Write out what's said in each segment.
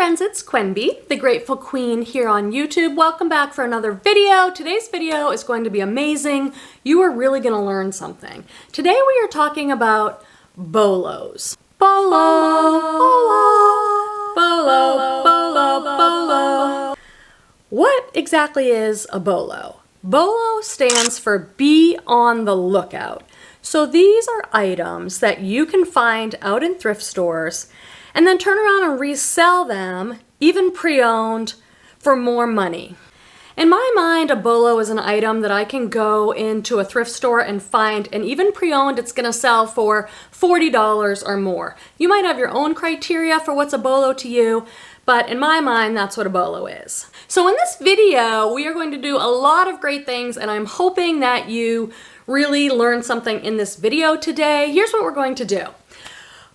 friends, it's Quenby, the Grateful Queen here on YouTube. Welcome back for another video. Today's video is going to be amazing. You are really going to learn something. Today we are talking about bolos. Bolo, bolo, bolo, bolo, bolo. What exactly is a bolo? Bolo stands for be on the lookout. So these are items that you can find out in thrift stores and then turn around and resell them, even pre-owned, for more money. In my mind, a bolo is an item that I can go into a thrift store and find, and even pre-owned, it's gonna sell for $40 or more. You might have your own criteria for what's a bolo to you, but in my mind, that's what a bolo is. So in this video, we are going to do a lot of great things, and I'm hoping that you really learn something in this video today. Here's what we're going to do.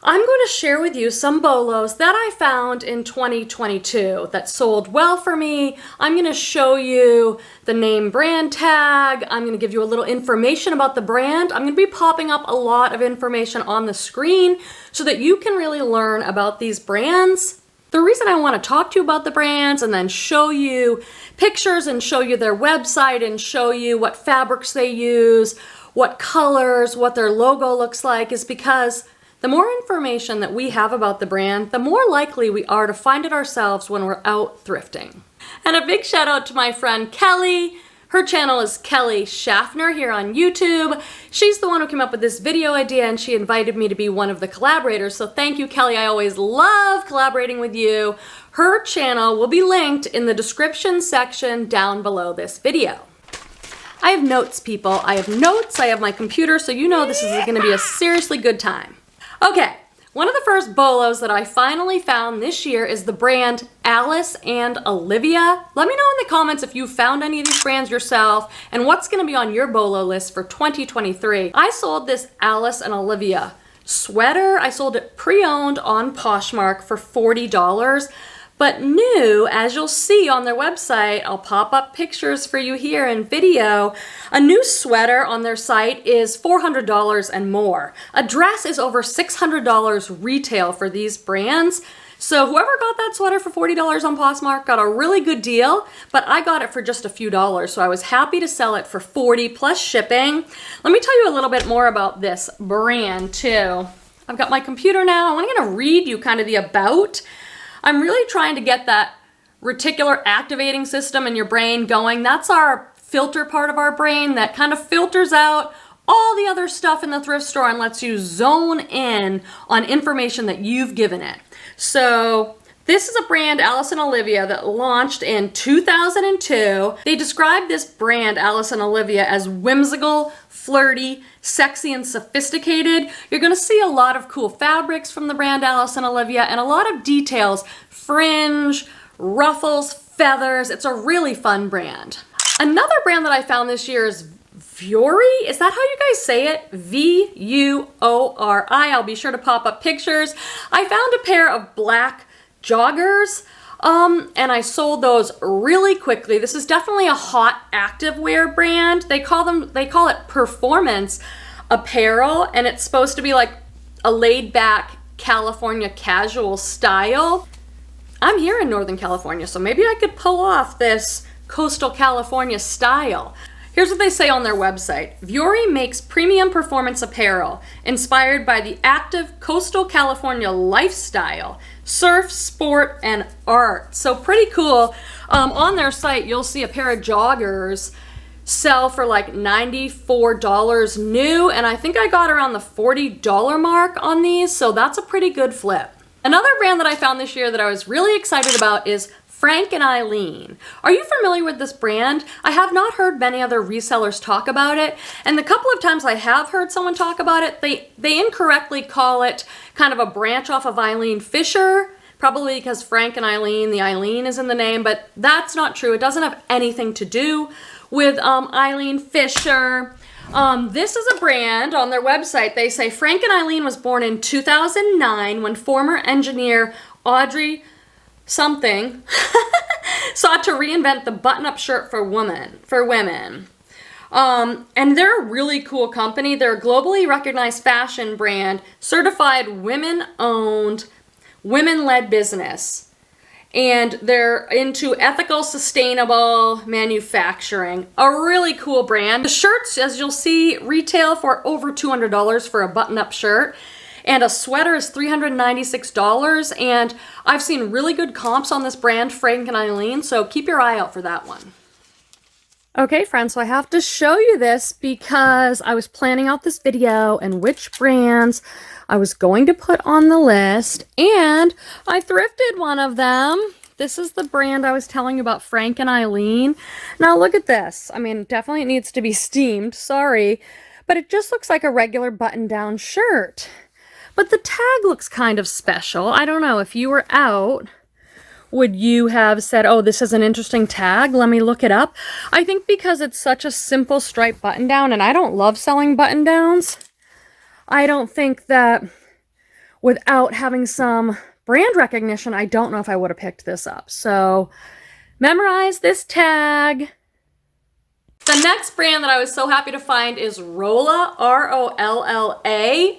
I'm going to share with you some bolos that I found in 2022 that sold well for me. I'm going to show you the name brand tag. I'm going to give you a little information about the brand. I'm going to be popping up a lot of information on the screen so that you can really learn about these brands. The reason I want to talk to you about the brands and then show you pictures and show you their website and show you what fabrics they use, what colors, what their logo looks like is because the more information that we have about the brand, the more likely we are to find it ourselves when we're out thrifting. And a big shout out to my friend Kelly. Her channel is Kelly Schaffner here on YouTube. She's the one who came up with this video idea and she invited me to be one of the collaborators. So thank you, Kelly. I always love collaborating with you. Her channel will be linked in the description section down below this video. I have notes, people. I have notes. I have my computer, so you know this is going to be a seriously good time. Okay, one of the first bolos that I finally found this year is the brand Alice and Olivia. Let me know in the comments if you found any of these brands yourself and what's going to be on your bolo list for 2023. I sold this Alice and Olivia sweater. I sold it pre-owned on Poshmark for $40. But new, as you'll see on their website, I'll pop up pictures for you here in video, a new sweater on their site is $400 and more. A dress is over $600 retail for these brands. So whoever got that sweater for $40 on Poshmark got a really good deal, but I got it for just a few dollars, so I was happy to sell it for $40 plus shipping. Let me tell you a little bit more about this brand too. I've got my computer now. I'm gonna read you kind of the about. I'm really trying to get that reticular activating system in your brain going. That's our filter part of our brain that kind of filters out all the other stuff in the thrift store and lets you zone in on information that you've given it. So this is a brand, Alice and Olivia, that launched in 2002. They describe this brand, Alice and Olivia, as whimsical, flirty, sexy, and sophisticated. You're gonna see a lot of cool fabrics from the brand Alice and Olivia and a lot of details, fringe, ruffles, feathers. It's a really fun brand. Another brand that I found this year is Vuori. Is that how you guys say it? V-U-O-R-I. I'll be sure to pop up pictures. I found a pair of black joggers and I sold those really quickly. This is definitely a hot activewear brand. They call it performance apparel, and it's supposed to be like a laid back California casual style. I'm here in Northern California, so maybe I could pull off this coastal California style. Here's what they say on their website. Vuori makes premium performance apparel inspired by the active coastal California lifestyle, surf, sport, and art. So pretty cool. On their site, you'll see a pair of joggers sell for like $94 new, and I think I got around the $40 mark on these, so that's a pretty good flip. Another brand that I found this year that I was really excited about is Frank and Eileen. Are you familiar with this brand? I have not heard many other resellers talk about it, and the couple of times I have heard someone talk about it, they incorrectly call it kind of a branch off of Eileen Fisher, probably because Frank and Eileen, the Eileen is in the name, but that's not true. It doesn't have anything to do with Eileen Fisher. This is a brand on their website. They say Frank and Eileen was born in 2009 when former engineer Audrey something sought to reinvent the button-up shirt for women. And they're a really cool company. They're a globally recognized fashion brand, certified women-owned, women-led business. and they're into ethical, sustainable manufacturing. A really cool brand. The shirts, as you'll see, retail for over $200 for a button-up shirt, and a sweater is $396, and I've seen really good comps on this brand, Frank and Eileen, so keep your eye out for that one. Okay, friends, so I have to show you this because I was planning out this video and which brands I was going to put on the list, and I thrifted one of them. This is the brand I was telling you about, Frank and Eileen. Now look at this. I mean, definitely needs to be steamed, sorry, but it just looks like a regular button-down shirt. But the tag looks kind of special. I don't know, if you were out, would you have said, oh, this is an interesting tag, let me look it up? I think because it's such a simple striped button down, and I don't love selling button downs, I don't think that without having some brand recognition, I don't know if I would have picked this up. So memorize this tag. The next brand that I was so happy to find is Rolla, R-O-L-L-A.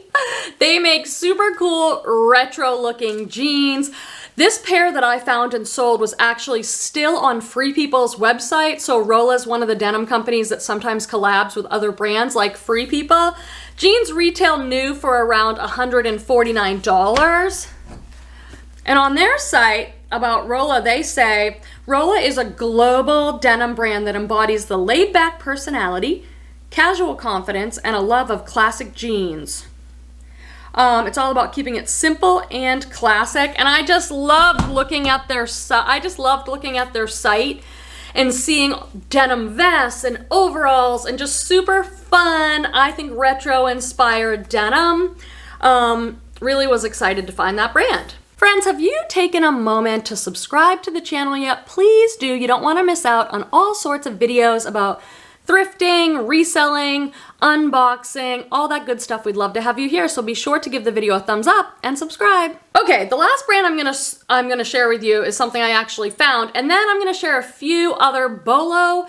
They make super cool retro looking jeans. This pair that I found and sold was actually still on Free People's website. So Rolla is one of the denim companies that sometimes collabs with other brands like Free People. Jeans retail new for around $149. And on their site about Rolla, they say, Rolla is a global denim brand that embodies the laid-back personality, casual confidence, and a love of classic jeans. It's all about keeping it simple and classic, and I just loved looking at their site and seeing denim vests and overalls and just super fun, I think retro inspired denim. Really was excited to find that brand. Friends, have you taken a moment to subscribe to the channel yet? Please do. You don't want to miss out on all sorts of videos about thrifting, reselling, unboxing, all that good stuff. We'd love to have you here, so be sure to give the video a thumbs up and subscribe. Okay, the last brand I'm gonna share with you is something I actually found, and then I'm gonna share a few other BOLO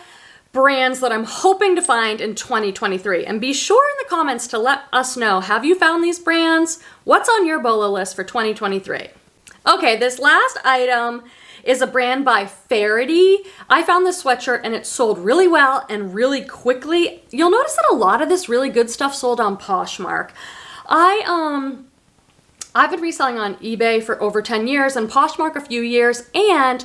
brands that I'm hoping to find in 2023. And be sure in the comments to let us know, have you found these brands? What's on your BOLO list for 2023? Okay, this last item is a brand by Ferrity. I found this sweatshirt and it sold really well and really quickly. You'll notice that a lot of this really good stuff sold on Poshmark. I've been reselling on eBay for over 10 years and Poshmark a few years, and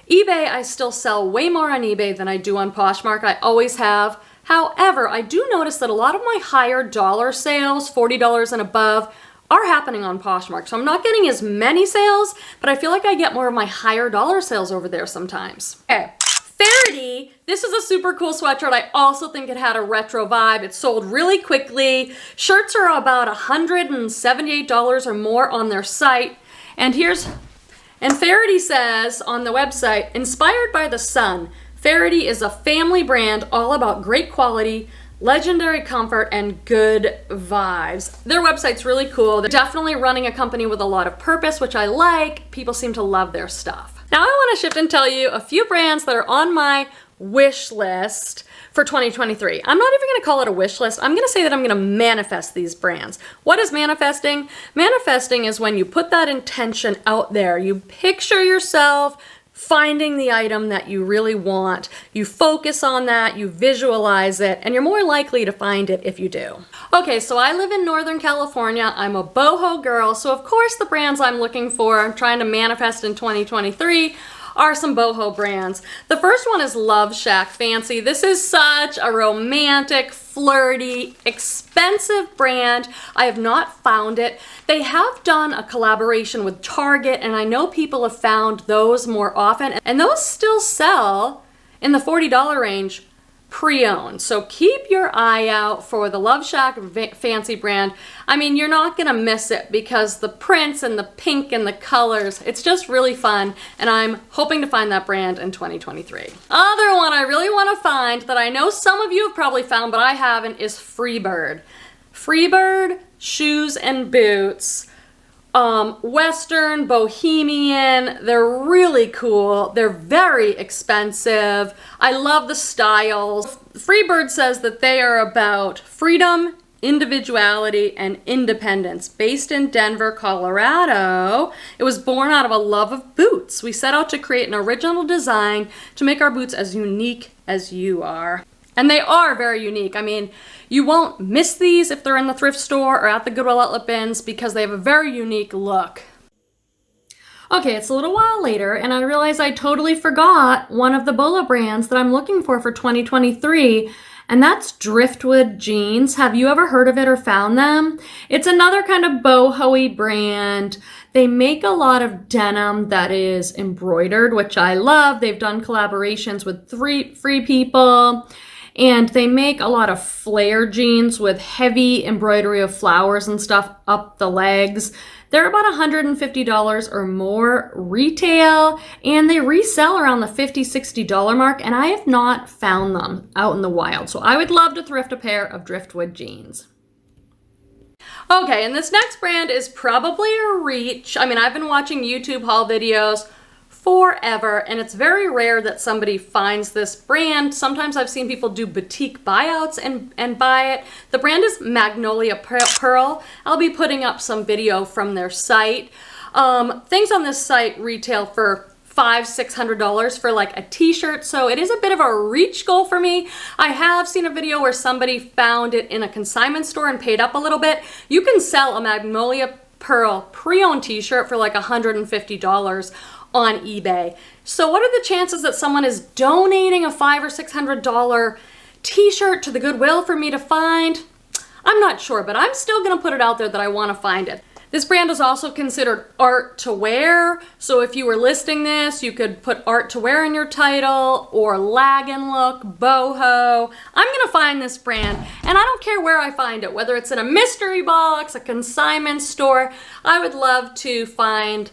eBay I still sell way more on eBay than I do on Poshmark. I always have. However, I do notice that a lot of my higher dollar sales, $40 and above, are happening on Poshmark. So I'm not getting as many sales, but I feel like I get more of my higher dollar sales over there sometimes. Okay, Ferrity, this is a super cool sweatshirt. I also think it had a retro vibe. It sold really quickly. Shirts are about $178 or more on their site. And Ferrity says on the website, inspired by the sun, Ferrity is a family brand all about great quality, legendary comfort, and good vibes. Their website's really cool. They're definitely running a company with a lot of purpose, which I like. People seem to love their stuff. Now I want to shift and tell you a few brands that are on my wish list for 2023. I'm not even going to call it a wish list. I'm going to say that I'm going to manifest these brands. What is manifesting? Manifesting is when you put that intention out there. You picture yourself finding the item that you really want. You focus on that, you visualize it, and you're more likely to find it if you do. Okay, so I live in Northern California. I'm a boho girl, so of course the brands I'm looking for, I'm trying to manifest in 2023, are some boho brands. The first one is Love Shack Fancy. This is such a romantic, flirty, expensive brand. I have not found it. They have done a collaboration with Target, and I know people have found those more often, and those still sell in the $40 range pre-owned. So keep your eye out for the Love Shack Fancy brand. I mean, you're not gonna miss it because the prints and the pink and the colors, it's just really fun, and I'm hoping to find that brand in 2023. Other one I really want to find that I know some of you have probably found but I haven't is Freebird. Freebird shoes and boots. Western, bohemian, they're really cool. They're very expensive. I love the styles. Freebird says that they are about freedom, individuality, and independence. Based in Denver, Colorado, it was born out of a love of boots. We set out to create an original design to make our boots as unique as you are. And they are very unique. I mean, you won't miss these if they're in the thrift store or at the Goodwill outlet bins because they have a very unique look. Okay, it's a little while later and I realized I totally forgot one of the BOLO brands that I'm looking for 2023, and that's Driftwood jeans. Have you ever heard of it or found them? It's another kind of boho-y brand. They make a lot of denim that is embroidered, which I love. They've done collaborations with Free People. And they make a lot of flare jeans with heavy embroidery of flowers and stuff up the legs. They're about $150 or more retail, and they resell around the $50, $60 mark, and I have not found them out in the wild. So I would love to thrift a pair of Driftwood jeans. Okay, and this next brand is probably a reach. I mean, I've been watching YouTube haul videos forever, and it's very rare that somebody finds this brand. Sometimes I've seen people do boutique buyouts and buy it. The brand is Magnolia Pearl. I'll be putting up some video from their site. Things on this site retail for $500-$600 for like a t-shirt, so it is a bit of a reach goal for me. I have seen a video where somebody found it in a consignment store and paid up a little bit. You can sell a Magnolia Pearl pre-owned t-shirt for like $150 on eBay. So what are the chances that someone is donating a $500 or $600 t-shirt to the Goodwill for me to find? I'm not sure, but I'm still gonna put it out there that I wanna find it. This brand is also considered art to wear. So if you were listing this, you could put art to wear in your title or lag and look, boho. I'm gonna find this brand and I don't care where I find it, whether it's in a mystery box, a consignment store. I would love to find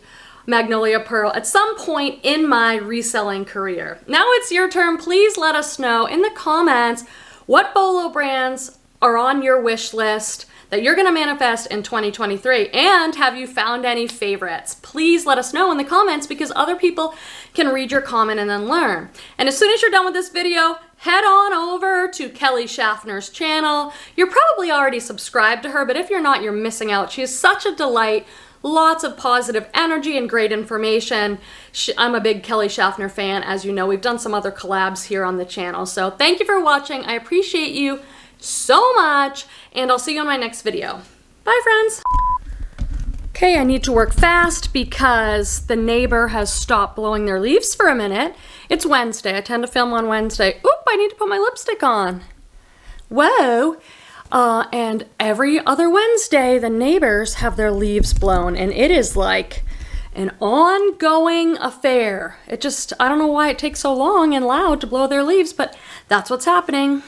Magnolia Pearl at some point in my reselling career. Now it's your turn. Please let us know in the comments what BOLO brands are on your wish list that you're gonna manifest in 2023, and have you found any favorites? Please let us know in the comments because other people can read your comment and then learn. And as soon as you're done with this video, head on over to Kelly Schaffner's channel. You're probably already subscribed to her, but if you're not, you're missing out. She is such a delight. Lots of positive energy and great information. I'm a big Kelly Schaffner fan. As you know, we've done some other collabs here on the channel. So thank you for watching. I appreciate you so much, and I'll see you on my next video. Bye, friends. Okay, I need to work fast because the neighbor has stopped blowing their leaves for a minute. It's Wednesday. I tend to film on Wednesday. Oop, I need to put my lipstick on. Whoa. And every other Wednesday, the neighbors have their leaves blown, and it is like an ongoing affair. It just, I don't know why it takes so long and loud to blow their leaves, but that's what's happening.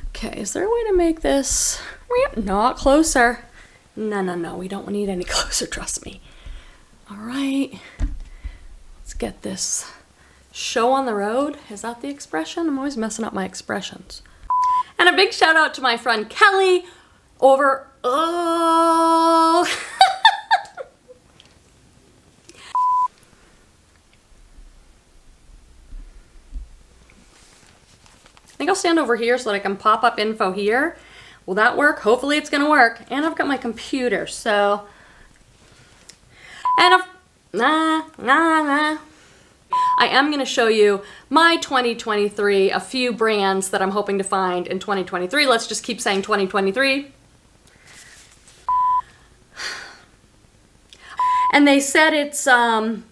Okay, is there a way to make this not closer? No, we don't need any closer, trust me. All right, let's get this show on the road. Is that the expression? I'm always messing up my expressions. And a big shout out to my friend Kelly over, I think I'll stand over here so that I can pop up info here. Will that work? Hopefully it's gonna work. And I've got my computer, so. And I am gonna show you my 2023, a few brands that I'm hoping to find in 2023. Let's just keep saying 2023. And they said it's, and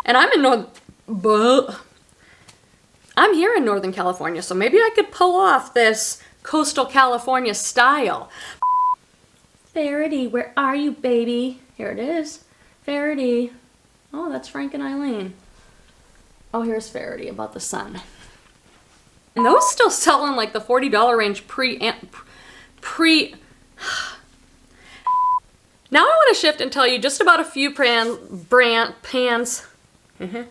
I'm here in Northern California, so maybe I could pull off this coastal California style. Ferrity, where are you, baby? Here it is. Ferrity. Oh, that's Frank and Eileen. Oh, here's Ferrity, about the sun. And those still sell in like the $40 range Now I want to shift and tell you just about a few pans. Now